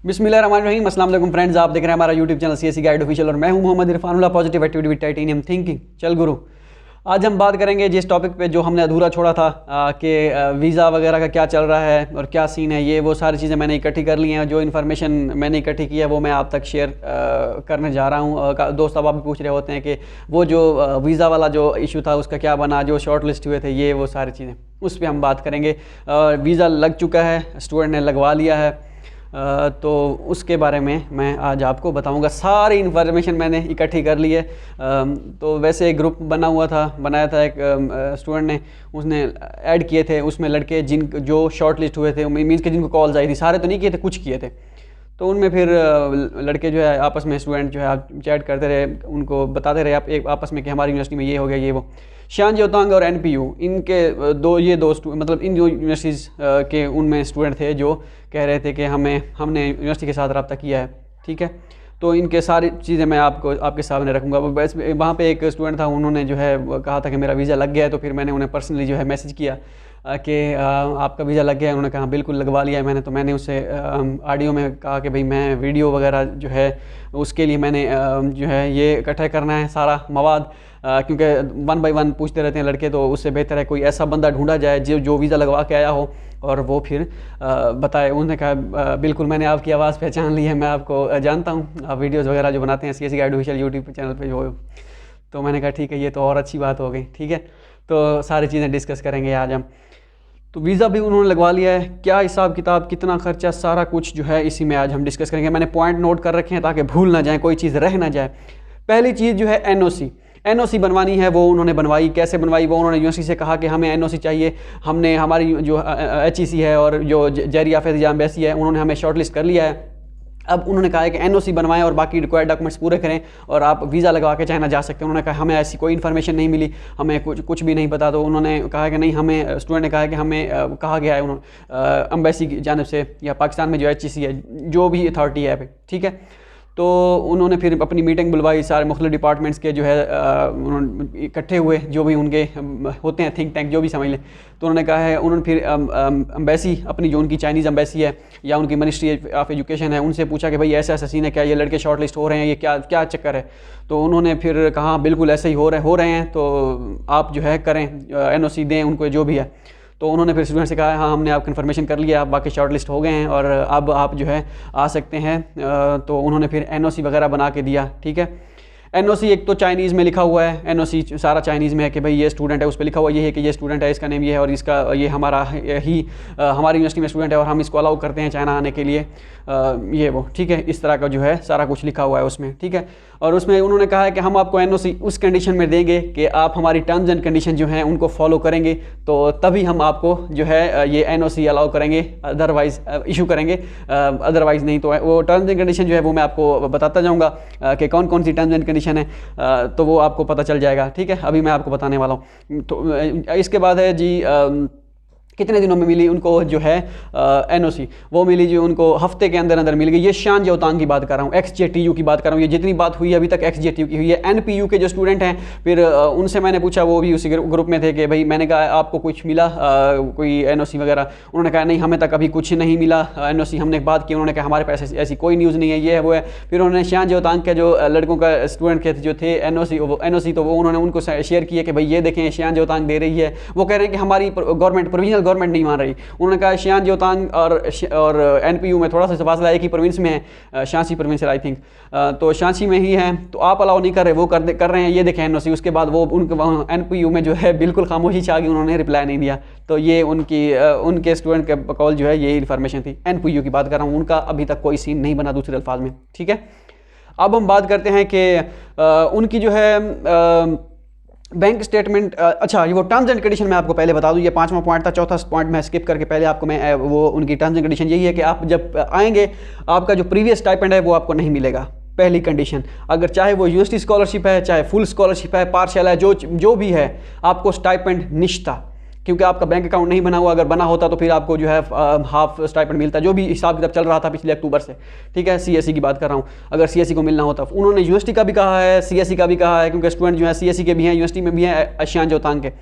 बिस्मिल्लाहिर्रहमानिर्रहीम। अस्सलाम वालेकुम फ्रेंड्स, आप देख रहे हैं हमारा YouTube channel CSC guide official और मैं हूं Mohammad Irfanullah, positive activity with titanium thinking. चल गुरु, आज हम बात करेंगे जिस टॉपिक पे जो हमने अधूरा छोड़ा था कि वीज़ा वगैरह का क्या चल रहा है और क्या सीन है। ये वो सारी चीज़ें मैंने इकट्ठी कर ली हैं। जो इन्फॉर्मेशन मैंने इकट्ठी की है वो मैं आप तक शेयर करने जा रहा हूँ। दोस्त अब आप भी पूछ रहे होते हैं कि वो जो वीज़ा वाला जो इशू था उसका क्या बना, जो शॉर्ट लिस्ट हुए थे, ये वो सारी चीज़ें उस पर हम बात करेंगे। वीज़ा लग चुका है, स्टूडेंट ने लगवा लिया है, तो उसके बारे में मैं आज आपको बताऊंगा। सारी इन्फॉर्मेशन मैंने इकट्ठी कर ली है। तो वैसे एक ग्रुप बनाया था एक स्टूडेंट ने, उसने ऐड किए थे उसमें लड़के जो शॉर्ट लिस्ट हुए थे, मीन्स के जिनको कॉल्स आई थी। सारे तो नहीं किए थे, कुछ किए थे। तो उनमें फिर लड़के जो है आपस में, स्टूडेंट जो है आप चैट करते रहे, उनको बताते रहे आप एक आपस में कि हमारी यूनिवर्सिटी में ये हो गया, ये वो। शान जोतांग और NPU, इनके दो मतलब इन दो यूनिवर्सिटीज़ के उनमें स्टूडेंट थे जो कह रहे थे कि हमने यूनिवर्सिटी के साथ रब्ता किया है। ठीक है, तो इनके सारी चीज़ें मैं आपके सामने रखूँगा। बस वहाँ पे एक स्टूडेंट था, उन्होंने जो है कहा था कि मेरा वीज़ा लग गया है। तो फिर मैंने उन्हें पर्सनली जो है मैसेज किया कि आपका वीज़ा लग गया है। उन्होंने कहा बिल्कुल लगवा लिया है मैंने। तो मैंने उससे ऑडियो में कहा कि भाई मैं वीडियो वगैरह जो है उसके लिए मैंने जो है ये इकट्ठा करना है सारा मवाद, क्योंकि 1 बाय 1 पूछते रहते हैं लड़के। तो उससे बेहतर है कोई ऐसा बंदा ढूंढा जाए जो वीज़ा लगवा के आया हो और वो फिर बताए। उन्होंने कहा बिल्कुल मैंने आपकी आवाज़ पहचान ली है, मैं आपको जानता हूँ, आप वीडियोज़ वगैरह जो बनाते हैं CSC guide official YouTube channel पर जो। तो मैंने कहा ठीक है, ये तो और अच्छी बात हो गई। ठीक है, तो सारी चीज़ें डिस्कस करेंगे आज हम। तो वीज़ा भी उन्होंने लगवा लिया है, क्या हिसाब किताब, कितना खर्चा, सारा कुछ जो है इसी में आज हम डिस्कस करेंगे। मैंने पॉइंट नोट कर रखे हैं ताकि भूल ना जाए, कोई चीज़ रह ना जाए। पहली चीज़ जो है NOC बनवानी है। वो उन्होंने बनवाई, कैसे बनवाई? वो उन्होंने यूनिवर्सिटी से कहा कि हमें NOC चाहिए। हमने हमारी जो HEC है और जो जहरी आफिद एम्बेसी है, उन्होंने हमें शॉर्ट लिस्ट कर लिया है। अब उन्होंने कहा है कि NOC बनवाएं और बाकी रिक्वायर्ड डॉक्यूमेंट्स पूरे करें और आप वीज़ा लगवा के चाइना जा सकते हैं। उन्होंने कहा हमें ऐसी कोई इन्फॉर्मेशन नहीं मिली, हमें कुछ भी नहीं पता। तो उन्होंने कहा कि नहीं, हमें स्टूडेंट ने कहा है कि हमें कहा गया है उन्होंने एम्बेसी की जानिब से या पाकिस्तान में जो HEC है, जो भी अथॉरिटी है, ठीक है। तो उन्होंने फिर अपनी मीटिंग बुलवाई, सारे मुख्तलिफ डिपार्टमेंट्स के जो है उन्होंने इकट्ठे हुए, जो भी उनके होते हैं थिंक टैंक, जो भी समझ लें। तो उन्होंने कहा है, उन्होंने फिर एम्बेसी अपनी जो उनकी चाइनीज़ एम्बेसी है या उनकी मिनिस्ट्री ऑफ एजुकेशन है, उनसे पूछा कि भाई ऐसा सीन है क्या, ये लड़के शॉर्ट लिस्ट हो रहे हैं, ये क्या चक्कर है? तो उन्होंने फिर कहा बिल्कुल ऐसे ही हो रहे हैं, तो आप जो है करें, NOC दें उनको, जो भी है। तो उन्होंने फिर स्टूडेंट से कहा हाँ हमने आपको इन्फॉर्मेशन कर लिया, आप बाकी शॉर्ट लिस्ट हो गए हैं और अब आप जो है आ सकते हैं। तो उन्होंने फिर NOC वगैरह बना के दिया। ठीक है, NOC एक तो चाइनीज़ में लिखा हुआ है, NOC सारा चाइनीज़ में है कि भाई ये स्टूडेंट है, उस पर लिखा हुआ ये है कि ये स्टूडेंट है, इसका नेम ये है और इसका ये हमारा हमारी यूनिवर्सिटी में स्टूडेंट है और हम इसको अलाउ करते हैं चाइना आने के लिए, ये वो। ठीक है, इस तरह का जो है सारा कुछ लिखा हुआ है उसमें। ठीक है, और उसमें उन्होंने कहा है कि हम आपको NOC उस कंडीशन में देंगे कि आप हमारी टर्म्स एंड कंडीशन जो हैं उनको फॉलो करेंगे, तो तभी हम आपको जो है ये NOC अलाउ करेंगे, अदरवाइज़ इशू करेंगे, अदरवाइज़ नहीं। तो वो टर्म्स एंड कंडीशन जो है वो मैं आपको बताता जाऊँगा कि कौन कौन सी टर्म्स एंड कंडीशन है, तो वो आपको पता चल जाएगा। ठीक है, अभी मैं आपको बताने वाला हूँ। तो इसके बाद है जी कितने दिनों में मिली उनको जो है NOC? वो मिली जो उनको हफ्ते के अंदर मिल गई। ये शान जोतांग की बात कर रहा हूँ, XJTU की बात कर रहा हूँ। ये जितनी बात हुई है अभी तक XJTU की हुई है। NPU के जो स्टूडेंट हैं, फिर उनसे मैंने पूछा, वो भी उसी ग्रुप में थे, कि भाई मैंने कहा आपको कुछ मिला कोई NOC वगैरह? उन्होंने कहा नहीं, हमें तक अभी कुछ नहीं मिला NOC। हमने बात की, उन्होंने कहा हमारे पास ऐसी कोई न्यूज़ नहीं है, ये है वो है। फिर उन्होंने शान जोतांग के जो लड़कों का स्टूडेंट के जो थे NOC, तो वो उन्होंने उनको शेयर किया कि भाई ये देखें शान जोतांग दे रही है। वो कह रहे हैं कि हमारी गवर्नमेंट, प्रोविजनल गवर्नमेंट नहीं मान रही। उन्होंने कहा शान जोतांग और NPU में थोड़ा सा फासला, एक ही प्रोविंस में है, शांसी प्रोविंस आई थिंक, तो शांसी में ही है। तो आप अलाउ नहीं कर रहे, वो कर रहे हैं, ये देखें NOC। उसके बाद वो उनके वहाँ NPU में जो है बिल्कुल खामोशी छा गई, उन्होंने रिप्लाई नहीं दिया। तो ये उनके स्टूडेंट के बकौल जो है ये इन्फॉर्मेशन थी। NPU की बात कर रहा हूँ, उनका अभी तक कोई सीन नहीं बना दूसरे अल्फाज में। ठीक है, अब हम बात करते हैं कि उनकी जो है बैंक स्टेटमेंट। अच्छा, ये वो टर्म्स एंड कंडीशन मैं आपको पहले बता दूं, ये 5वां पॉइंट था। चौथा पॉइंट मैं स्किप करके पहले आपको मैं वो उनकी टर्म्स एंड कंडीशन यही है कि आप जब आएंगे आपका जो प्रीवियस स्टाइपेंड है वो आपको नहीं मिलेगा। पहली कंडीशन, अगर चाहे वो यूनिवर्सिटी स्कॉलरशिप है, चाहे फुल स्कॉलरशिप है, पार्शियल है, जो भी है, आपको स्टाइपेंड निश्ता, क्योंकि आपका बैंक अकाउंट नहीं बना हुआ। अगर बना होता तो फिर आपको जो है हाफ स्टाइपेंड मिलता, जो भी हिसाब किताब चल रहा था पिछले अक्टूबर से। ठीक है, CSE की बात कर रहा हूँ। अगर CSE को मिलना होता, उन्होंने यूनिवर्सिटी का भी कहा है, CSE का भी कहा है, क्योंकि स्टूडेंट जो है CSE के भी हैं, यूनिवर्सिटी में भी हैं शान जोतांग के।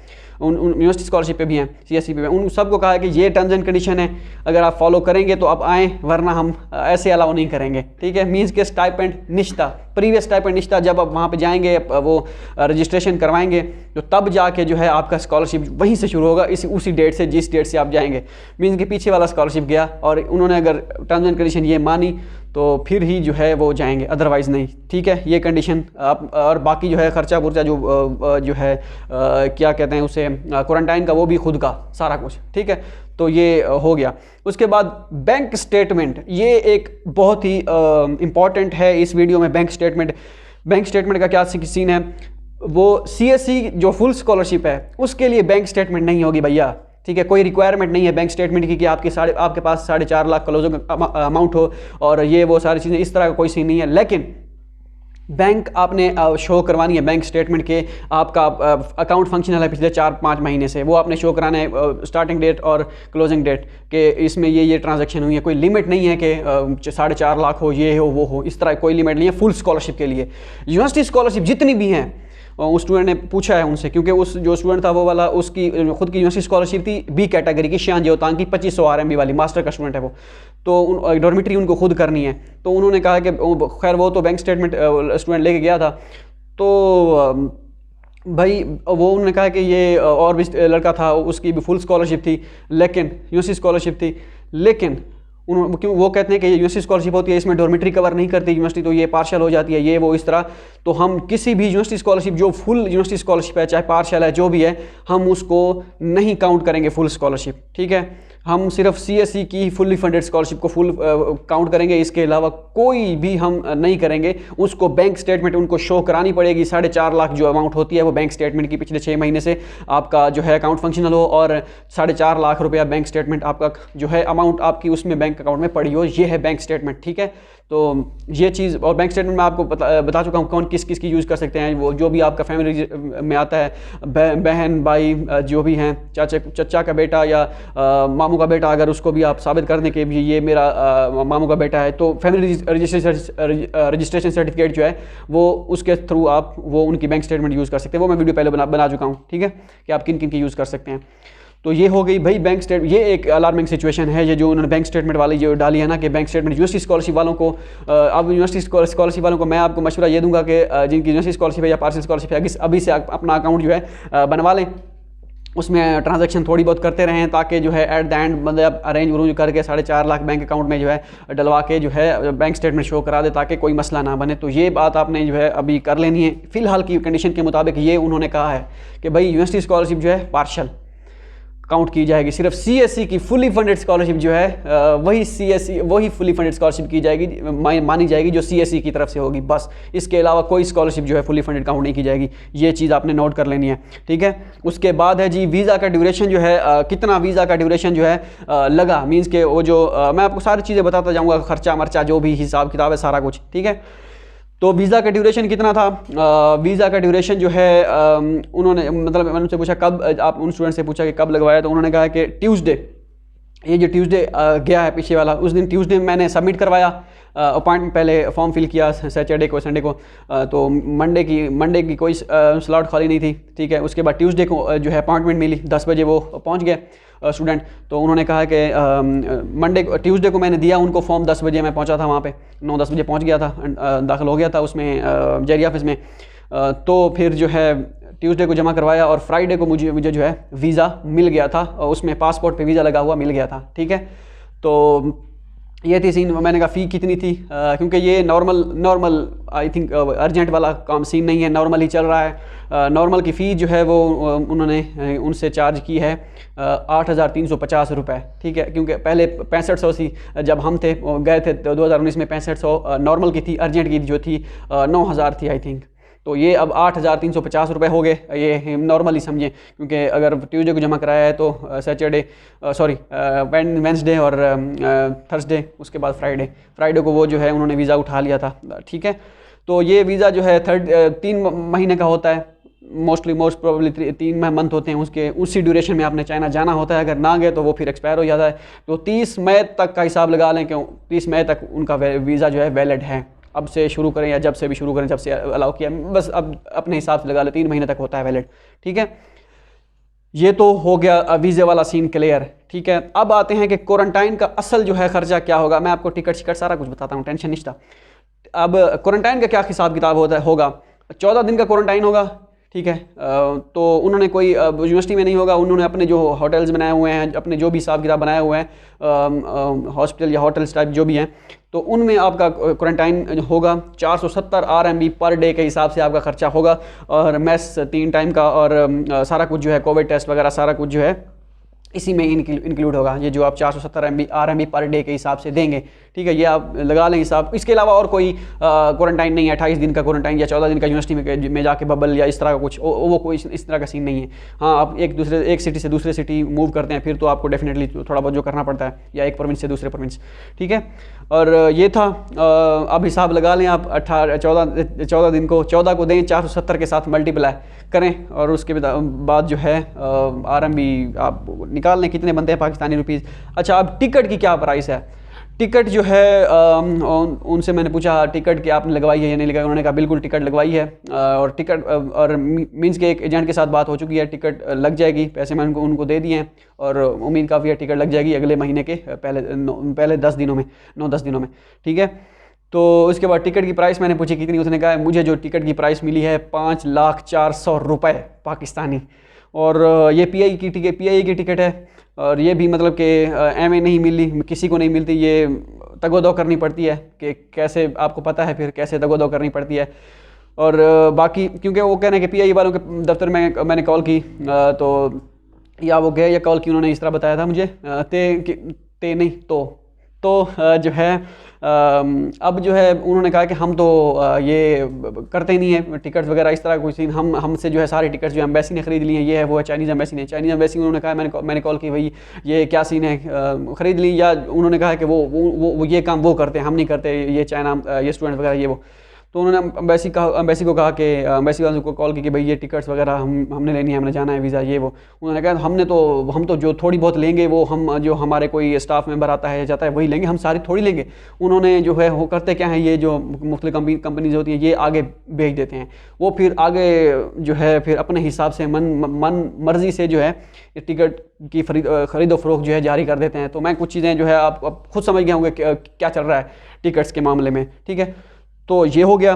यूनिवर्सिटी स्कॉलरशिप पे भी हैं, CSE पे भी हैं, उन सबको कहा है कि ये टर्म्स एंड कंडीशन है, अगर आप फॉलो करेंगे तो आप आएँ, वरना हम ऐसे अलाउ नहीं करेंगे। ठीक है, मीन्स के स्टाइपेंड निश्ता, प्रीवियस स्टाइपेंड निश्ता, जब आप वहाँ पे जाएंगे वो रजिस्ट्रेशन करवाएंगे तो तब जाके जो है आपका स्कॉलरशिप वहीं से शुरू होगा, उसी डेट से, जिस डेट से आप जाएंगे। मीन्स के पीछे वाला स्कॉलरशिप गया और उन्होंने अगर टर्म्स एंड कंडीशन ये मानी तो फिर ही जो है वो जाएंगे, अदरवाइज़ नहीं। ठीक है, ये कंडीशन आप, और बाकी जो है खर्चा पुर्चा जो है क्या कहते हैं उसे, क्वारंटाइन का, वो भी खुद का सारा कुछ। ठीक है, तो ये हो गया। उसके बाद बैंक स्टेटमेंट, ये एक बहुत ही इम्पॉर्टेंट है इस वीडियो में। बैंक स्टेटमेंट का क्या सीन है, वो CSE जो फुल स्कॉलरशिप है उसके लिए बैंक स्टेटमेंट नहीं होगी भैया। ठीक है, कोई रिक्वायरमेंट नहीं है बैंक स्टेटमेंट की कि आपके पास 4.5 लाख क्लोजिंग अमाउंट हो और ये वो सारी चीज़ें, इस तरह का कोई सीन नहीं है। लेकिन बैंक आपने शो करवानी है, बैंक स्टेटमेंट के आपका अकाउंट फंक्शनल है पिछले 4-5 महीने से, वो आपने शो कराना है, स्टार्टिंग डेट और क्लोजिंग डेट के, इसमें ये ट्रांजैक्शन हुई है। कोई लिमिट नहीं है कि 4.5 लाख हो, ये हो वो हो, इस तरह कोई लिमिट नहीं है फुल स्कॉलरशिप के लिए। यूनिवर्सिटी स्कॉलरशिप जितनी भी हैं, उस स्टूडेंट ने पूछा है उनसे, क्योंकि उस जो स्टूडेंट था वो वाला, उसकी खुद की यूनिवर्सिटी स्कॉलरशिप थी B कैटेगरी की, शान ज्योतांग की, 2500 RMB वाली, मास्टर का स्टूडेंट है वो, तो डॉर्मिटरी उनको खुद करनी है। तो उन्होंने कहा कि खैर वो तो बैंक स्टेटमेंट स्टूडेंट लेके गया था, तो भाई वो उन्होंने कहा कि ये और भी लड़का था, उसकी भी फुल स्कॉलरशिप थी, लेकिन यूनिवर्सिटी स्कॉलरशिप थी, लेकिन क्यों वो कहते हैं कि ये यूनिवर्सिटी स्कॉलरशिप होती है, इसमें डॉर्मिटरी कवर नहीं करती यूनिवर्सिटी, तो ये पार्शल हो जाती है, ये वो इस तरह। तो हम किसी भी यूनिवर्सिटी स्कॉलरशिप जो फुल यूनिवर्सिटी स्कॉलरशिप है, चाहे पार्शल है, जो भी है, हम उसको नहीं काउंट करेंगे फुल स्कॉलरशिप। ठीक है, हम सिर्फ CSE की फुल्ली फंडेड स्कॉलरशिप को फुल काउंट करेंगे, इसके अलावा कोई भी हम नहीं करेंगे। उसको बैंक स्टेटमेंट उनको शो करानी पड़ेगी, 4.5 लाख जो अमाउंट होती है वो बैंक स्टेटमेंट की पिछले 6 महीने से आपका जो है अकाउंट फंक्शनल हो, और 4.5 लाख रुपया बैंक स्टेटमेंट आपका जो है अमाउंट आपकी उसमें बैंक अकाउंट में पड़ी हो, ये है बैंक स्टेटमेंट। ठीक है, तो ये चीज़, और बैंक स्टेटमेंट में आपको बता चुका हूँ कौन किस की यूज़ कर सकते हैं, वो जो भी आपका फैमिली में आता है, बहन भाई जो भी हैं, चचा का बेटा या मामू का बेटा, अगर उसको भी आप साबित कर दें कि भी ये मेरा मामू का बेटा है, तो फैमिली रजिस्ट्रेशन सर्टिफिकेट जो है वो उसके थ्रू आप वो उनकी बैंक स्टेटमेंट यूज़ कर सकते हैं। वो मैं वीडियो पहले बना चुका हूँ। ठीक है, कि आप किन किन की यूज़ कर सकते हैं। तो ये हो गई भाई बैंक स्टेटमेंट। ये एक अलार्मिंग सिचुएशन है, ये जो उन्होंने बैंक स्टेटमेंट वाली जो डाली है ना, कि बैंक स्टेटमेंट यूनिवर्सिटी स्कॉलरशिप वालों को, अब यूनिवर्सिटी स्कॉलरशिप वालों को मैं आपको मशवरा ये दूंगा कि जिनकी यूनिवर्सिटी स्कॉलरशिप है या पार्सल स्कॉलरशिप है, अभी से अपना अकाउंट जो है बनवा लें, उसमें ट्रांजैक्शन थोड़ी बहुत करते रहें, ताकि जो है एट द एंड मतलब अरेंज उरूंज करके 4.5 लाख बैंक अकाउंट में जो है डलवा के जो है बैंक स्टेटमेंट शो करा दे, ताकि कोई मसला ना बने। तो ये बात आपने जो है अभी कर लेनी है। फ़िलहाल की कंडीशन के मुताबिक ये उन्होंने कहा है कि भाई यूनिवर्सिटी स्कॉलरशिप जो है पार्शल काउंट की जाएगी, सिर्फ CSE की फुली फंडेड स्कॉलरशिप जो है वही फुली फंडेड स्कॉलरशिप की जाएगी, मानी जाएगी जो CSE की तरफ से होगी, बस। इसके अलावा कोई स्कॉलरशिप जो है फुली फंडेड काउंट नहीं की जाएगी। ये चीज़ आपने नोट कर लेनी है। ठीक है, उसके बाद है जी वीज़ा का ड्यूरेशन जो है, कितना वीज़ा का ड्यूरेशन जो है लगा, मीन्स के वो जो मैं आपको सारी चीज़ें बताता जाऊँगा, खर्चा मर्चा जो भी हिसाब किताब है सारा कुछ। ठीक है, तो वीज़ा का ड्यूरेशन कितना था, वीज़ा का ड्यूरेशन जो है उन्होंने, मतलब मैंने उनसे पूछा कब, आप उन स्टूडेंट से पूछा कि कब लगवाया, तो उन्होंने कहा कि ट्यूसडे, ये जो ट्यूसडे गया है पीछे वाला, उस दिन ट्यूसडे मैंने सबमिट करवाया अपॉइंटमेंट, पहले फॉर्म फिल किया सैटरडे को, संडे को, तो मंडे की कोई स्लॉट खाली नहीं थी। ठीक है, उसके बाद ट्यूसडे को जो है अपॉइंटमेंट मिली, 10 बजे वो पहुंच गए स्टूडेंट। तो उन्होंने कहा कि ट्यूसडे को मैंने दिया उनको फॉर्म, 10 बजे मैं पहुंचा था वहाँ पे, 9-10 बजे पहुंच गया था, दाखिल हो गया था उसमें जेरी ऑफिस में। तो फिर जो है ट्यूसडे को जमा करवाया और फ्राइडे को मुझे जो है वीज़ा मिल गया था, उसमें पासपोर्ट पे वीज़ा लगा हुआ मिल गया था। ठीक है, तो ये थी सीन। मैंने कहा फ़ी कितनी थी, क्योंकि ये नॉर्मल आई थिंक अर्जेंट वाला काम सीन नहीं है, नॉर्मल ही चल रहा है। नॉर्मल की फ़ी जो है वो उन्होंने उनसे चार्ज की है 8,350 रुपये। ठीक है, क्योंकि पहले 6500 थी जब हम थे गए थे 2019 में, 6500 नॉर्मल की थी, अर्जेंट की जो थी 9,000 थी आई थिंक। तो ये अब 8,350 रुपये हो गए, ये नॉर्मली समझें, क्योंकि अगर ट्यूसडे को जमा कराया है तो वेंसडे और थर्सडे, उसके बाद फ्राइडे को वो जो है उन्होंने वीज़ा उठा लिया था। ठीक है, तो ये वीज़ा जो है 3 महीने का होता है, मोस्ट प्रोबेबली 3 मंथ होते हैं उसके, उसी ड्यूरेशन में आपने चाइना जाना होता है। अगर ना गए तो वो फिर एक्सपायर हो जाता है। तो 30 मई तक का हिसाब लगा लें, क्यों 30 मई तक उनका वीज़ा जो है वैलिड है। अब से शुरू करें या जब से भी शुरू करें, जब से अलाउ किया, बस अब अपने हिसाब से लगा ले, 3 महीने तक होता है वैलिड। ठीक है, ये तो हो गया वीज़े वाला सीन क्लियर, ठीक है। अब आते हैं कि क्वारंटाइन का असल जो है खर्चा क्या होगा। मैं आपको टिकट शिकट सारा कुछ बताता हूँ, टेंशन नहीं था। अब क्वारंटाइन का क्या हिसाब किताब होगा, 14 दिन का क्वारंटाइन होगा, ठीक है। तो उन्होंने कोई यूनिवर्सिटी में नहीं होगा, उन्होंने अपने जो होटल्स बनाए हुए हैं, अपने जो भी हिसाब किताब बनाए हुए हैं हॉस्पिटल या होटल्स टाइप जो भी हैं, तो उनमें आपका क्वारंटाइन होगा। 470 RMB पर डे के हिसाब से आपका खर्चा होगा, और मेस 3 टाइम का, और सारा कुछ जो है कोविड टेस्ट वगैरह सारा कुछ जो है इसी में इंक्लूड होगा। ये जो आप 470 RMB पर डे के हिसाब से देंगे, ठीक है, ये आप लगा लें हिसाब। इसके अलावा और कोई क्वारंटाइन नहीं है, 28 दिन का क्वारंटाइन या 14 दिन का यूनिवर्सिटी में जाके बबल या इस तरह का कुछ, वो कोई इस तरह का सीन नहीं है। हाँ, आप एक सिटी से दूसरे सिटी मूव करते हैं, फिर तो आपको डेफिनेटली थोड़ा बहुत जो करना पड़ता है, या एक प्रोविंस से दूसरे प्रोविंस, ठीक है। और ये था, अब हिसाब लगा लें आप। 14 दिन को 14 को दें, 470 के साथ मल्टीप्लाई करें, और उसके बाद जो है RMB आप निकाल लें कितने बनते हैं पाकिस्तानी रुपीज़। अच्छा, अब टिकट की क्या प्राइस है। टिकट जो है उनसे मैंने पूछा टिकट कि आपने लगवाई है या नहीं लगवाई। उन्होंने कहा बिल्कुल टिकट लगवाई है, और टिकट और मीन्स के एक एजेंट के साथ बात हो चुकी है, टिकट लग जाएगी, पैसे मैं उनको दे दिए हैं, और उम्मीद काफ़ी है टिकट लग जाएगी अगले महीने के पहले 10 दिनों में, 9-10 दिनों में, ठीक है। तो उसके बाद टिकट की प्राइस मैंने पूछी कितनी, उसने कहा मुझे जो टिकट की प्राइस मिली है 5,04,000 रुपये पाकिस्तानी, और ये PIE की टिकट है, और ये भी मतलब कि एम नहीं मिली, किसी को नहीं मिलती, ये तगोदो करनी पड़ती है कि कैसे, आपको पता है फिर कैसे तगोदो करनी पड़ती है। और बाकी क्योंकि वो कह रहे हैं कि PIE वालों के दफ्तर में मैंने कॉल की, तो या वो गए या कॉल की, उन्होंने इस तरह बताया था मुझे, ते नहीं तो जो है अब जो है उन्होंने कहा कि हम तो ये करते नहीं है टिकट्स वगैरह इस तरह कोई सीन, हमसे जो है सारे टिकट्स जो एम्बेसी ने ख़रीद ली हैं, ये है वो है, चाइनीज़ एम्बेसी उन्होंने कहा, मैंने कॉल की भाई ये क्या सीन है, ख़रीद ली, या उन्होंने कहा कि वो ये काम वो करते हैं, हम नहीं करते, ये चाइना ये स्टूडेंट वगैरह ये वो। तो उन्होंने एम्बेसी को कहा कि एम्बेसी वालों को कॉल की कि भाई ये टिकट्स वगैरह हमने लेनी है, हमने जाना है, वीज़ा ये वो। उन्होंने कहा हम तो जो थोड़ी बहुत लेंगे वो हम जो हमारे कोई स्टाफ मेंबर आता है जाता है वही लेंगे, हम सारी थोड़ी लेंगे। उन्होंने जो है वो करते क्या है, ये जो मुख्तलिफ कंपनीज होती हैं ये आगे भेज देते हैं, वो फिर आगे जो है फिर अपने हिसाब से मन मर्जी से जो है टिकट की खरीदो फरोख्त जो है जारी कर देते हैं। तो मैं कुछ चीज़ें जो है आप खुद समझ गए होंगे क्या चल रहा है टिकट्स के मामले में, ठीक है। तो ये हो गया।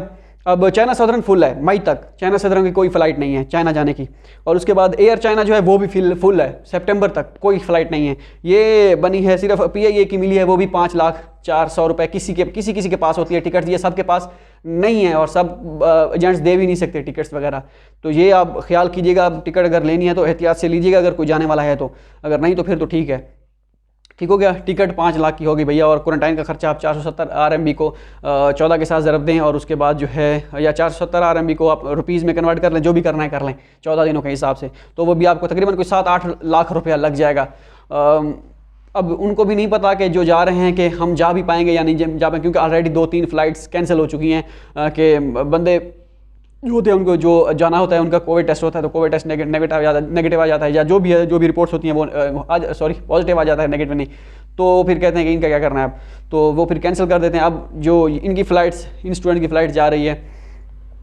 अब चाइना सदर्न फुल है, मई तक चाइना सदर्न की कोई फ़्लाइट नहीं है चाइना जाने की, और उसके बाद एयर चाइना जो है वो भी फुल है, सितंबर तक कोई फ़्लाइट नहीं है। ये बनी है सिर्फ PIE की मिली है, वो भी 5,04,000 रुपये, किसी के पास होती है टिकट, ये सबके पास नहीं है, और सब एजेंट्स दे भी नहीं सकते टिकट्स वगैरह। तो ये आप ख्याल कीजिएगा, टिकट अगर लेनी है तो एहतियात से लीजिएगा अगर कोई जाने वाला है तो, अगर नहीं तो फिर तो ठीक है, ठीक हो गया। टिकट 5 लाख की होगी भैया, और क्वारंटाइन का खर्चा आप 470 RMB को 14 के साथ ज़रब दें, और उसके बाद जो है या 470 RMB को आप रुपीज़ में कन्वर्ट कर लें, जो भी करना है कर लें 14 दिनों के हिसाब से, तो वो भी आपको तकरीबन कोई 7-8 लाख रुपया लग जाएगा। अब उनको भी नहीं पता कि जो जा रहे हैं कि हम जा भी पाएंगे या नहीं जा पाएंगे, क्योंकि ऑलरेडी 2-3 फ़्लाइट्स कैंसिल हो चुकी हैं कि बंदे जो होते हैं उनको जो जाना होता है उनका कोविड टेस्ट होता है, तो कोविड टेस्ट नेगेटिव आ जाता है, या जो भी है जो भी रिपोर्ट्स होती हैं वो पॉजिटिव आ जाता है, नेगेटिव नहीं, तो फिर कहते हैं कि इनका क्या करना है अब, तो वो फिर कैंसिल कर देते हैं। अब जो इनकी फ़्लाइट्स, इन स्टूडेंट की फ़्लाइट जा रही है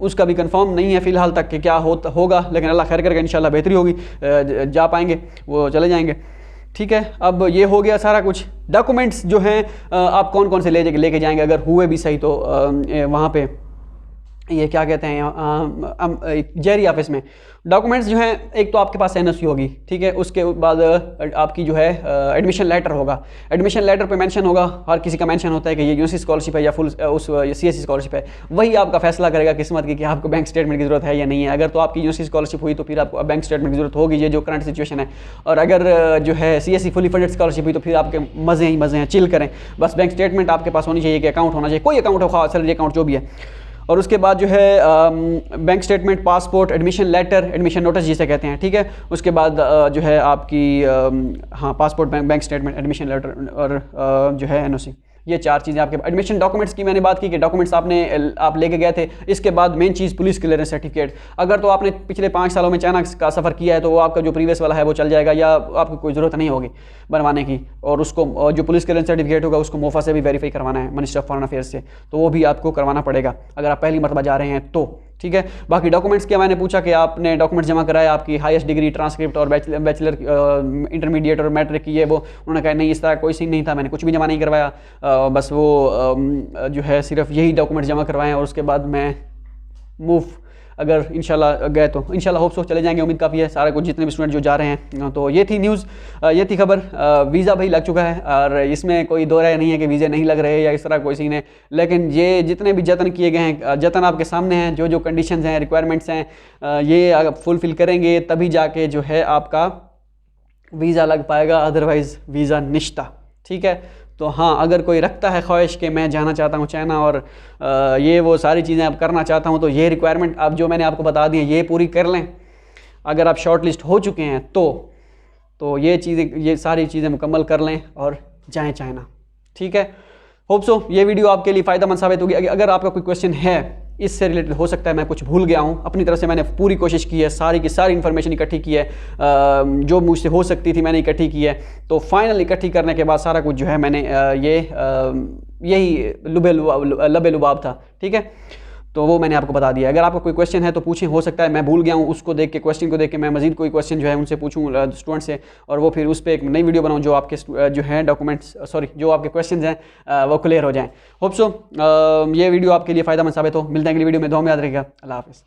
उसका भी कंफर्म नहीं है फ़िलहाल तक कि क्या होगा, लेकिन अल्लाह खैर करके इंशाल्लाह बेहतरी होगी, जा पाएंगे, वो चले जाएंगे, ठीक है। अब ये हो गया सारा कुछ। डॉक्यूमेंट्स जो हैं आप कौन कौन से लेके जाएंगे अगर हुए भी सही, तो वहाँ पे ये क्या कहते हैं जेरी ऑफिस में डॉक्यूमेंट्स जो हैं, एक तो आपके पास NOC होगी, ठीक है, उसके बाद आपकी जो है एडमिशन लेटर होगा। एडमिशन लेटर पे मेंशन होगा, हर किसी का मेंशन होता है कि ये यूनिवर्सिटी स्कॉलरशिप है या फुल उस CSE स्कॉलरशिप है, वही आपका फैसला करेगा किस्मत की कि आपको बैंक स्टेटमेंट की ज़रूरत है या नहीं है। अगर तो आपकी यूनिवर्सिटी स्कॉलरशिप हुई तो फिर आपको बैंक स्टेटमेंट की ज़रूरत होगी, ये जो करंट सिचुएशन है, और अगर जो है CSE फुली फंडेड स्कॉलरशिप हुई तो फिर आपके मज़े ही मज़े हैं, चिल करें, बस बैंक स्टेटमेंट आपके पास होनी चाहिए, कि अकाउंट होना चाहिए, कोई अकाउंट हो, सैलरी अकाउंट जो भी है। और उसके बाद जो है bank statement, passport, admission letter, admission notice जिसे कहते हैं, ठीक है। उसके बाद जो है आपकी हाँ passport, bank statement, admission letter और जो है NOC, ये 4 चीज़ें आपके। एडमिशन डॉक्यूमेंट्स की मैंने बात की कि डॉक्यूमेंट्स आप लेके गए थे। इसके बाद मेन चीज़ पुलिस क्लियरेंस सर्टिफिकेट। अगर तो आपने पिछले 5 सालों में चाइना का सफ़र किया है तो वो आपका जो प्रीवियस वाला है वो चल जाएगा, या आपको कोई ज़रूरत नहीं होगी बनवाने की। और उसको जो पुलिस क्लियरेंस सर्टिफिकेट होगा उसको मोफा से भी वेरीफाई करवाना है, मिनिस्टर ऑफ फॉरेन अफेयर्स से, तो वो भी आपको करवाना पड़ेगा अगर आप पहली मरतबा जा रहे हैं तो, ठीक है। बाकी डॉक्यूमेंट्स क्या, मैंने पूछा कि आपने डॉक्यूमेंट्स जमा कराए, आपकी हाईएस्ट डिग्री, ट्रांसक्रिप्ट और बैचलर इंटरमीडिएट और मैट्रिक की है वो। उन्होंने कहा नहीं, इस तरह कोई सीन नहीं था, मैंने कुछ भी जमा नहीं करवाया, बस वो जो है सिर्फ यही डॉक्यूमेंट जमा करवाएं और उसके बाद मैं मूव अगर इंशाल्लाह गए तो इंशाल्लाह होप सो चले जाएंगे, उम्मीद काफ़ी है सारे कुछ जितने भी स्टूडेंट जो जा रहे हैं। तो ये थी न्यूज़, ये थी खबर। वीज़ा भाई लग चुका है और इसमें कोई दो राय नहीं है कि वीज़े नहीं लग रहे या इस तरह कोई सीन है, लेकिन ये जितने भी जतन किए गए हैं, जतन आपके सामने हैं, जो जो कंडीशंस हैं, रिक्वायरमेंट्स हैं, ये अगर फुलफ़िल करेंगे तभी जाके जो है आपका वीज़ा लग पाएगा, अदरवाइज़ वीज़ा निश्ता। ठीक है। तो हाँ, अगर कोई रखता है ख्वाहिश कि मैं जाना चाहता हूँ चाइना और ये वो सारी चीज़ें अब करना चाहता हूँ, तो ये रिक्वायरमेंट अब जो मैंने आपको बता दी है ये पूरी कर लें। अगर आप शॉर्ट लिस्ट हो चुके हैं तो ये चीज़ें, ये सारी चीज़ें मुकम्मल कर लें और जाएं चाइना। ठीक है। होप सो ये वीडियो आपके लिए फ़ायदेमंद साबित होगी। अगर आपका कोई क्वेश्चन है इससे रिलेटेड, हो सकता है मैं कुछ भूल गया हूँ, अपनी तरफ से मैंने पूरी कोशिश की है, सारी की सारी इन्फॉर्मेशन इकट्ठी की है, जो मुझसे हो सकती थी मैंने इकट्ठी की है। तो फाइनल इकट्ठी करने के बाद सारा कुछ जो है मैंने यही लबे लुबाब था। ठीक है। तो वो मैंने आपको बता दिया। अगर आपको कोई क्वेश्चन है तो पूछें, हो सकता है मैं भूल गया हूँ, उसको देख के, क्वेश्चन को देख के मैं मजीद कोई क्वेश्चन जो है उनसे पूछूँ स्टूडेंट से, और वो फिर उस पर एक नई वीडियो बनाऊँ जो आपके जो है डॉक्यूमेंट्स, सॉरी जो आपके क्वेश्चन हैं वो क्लियर हो जाएँ। होप सो ये वीडियो आपके लिए फ़ायदेमंद साबित हो। मिलते हैं अगली वीडियो में, दुआ में याद रहेगा। अल्लाह हाफ़िज़।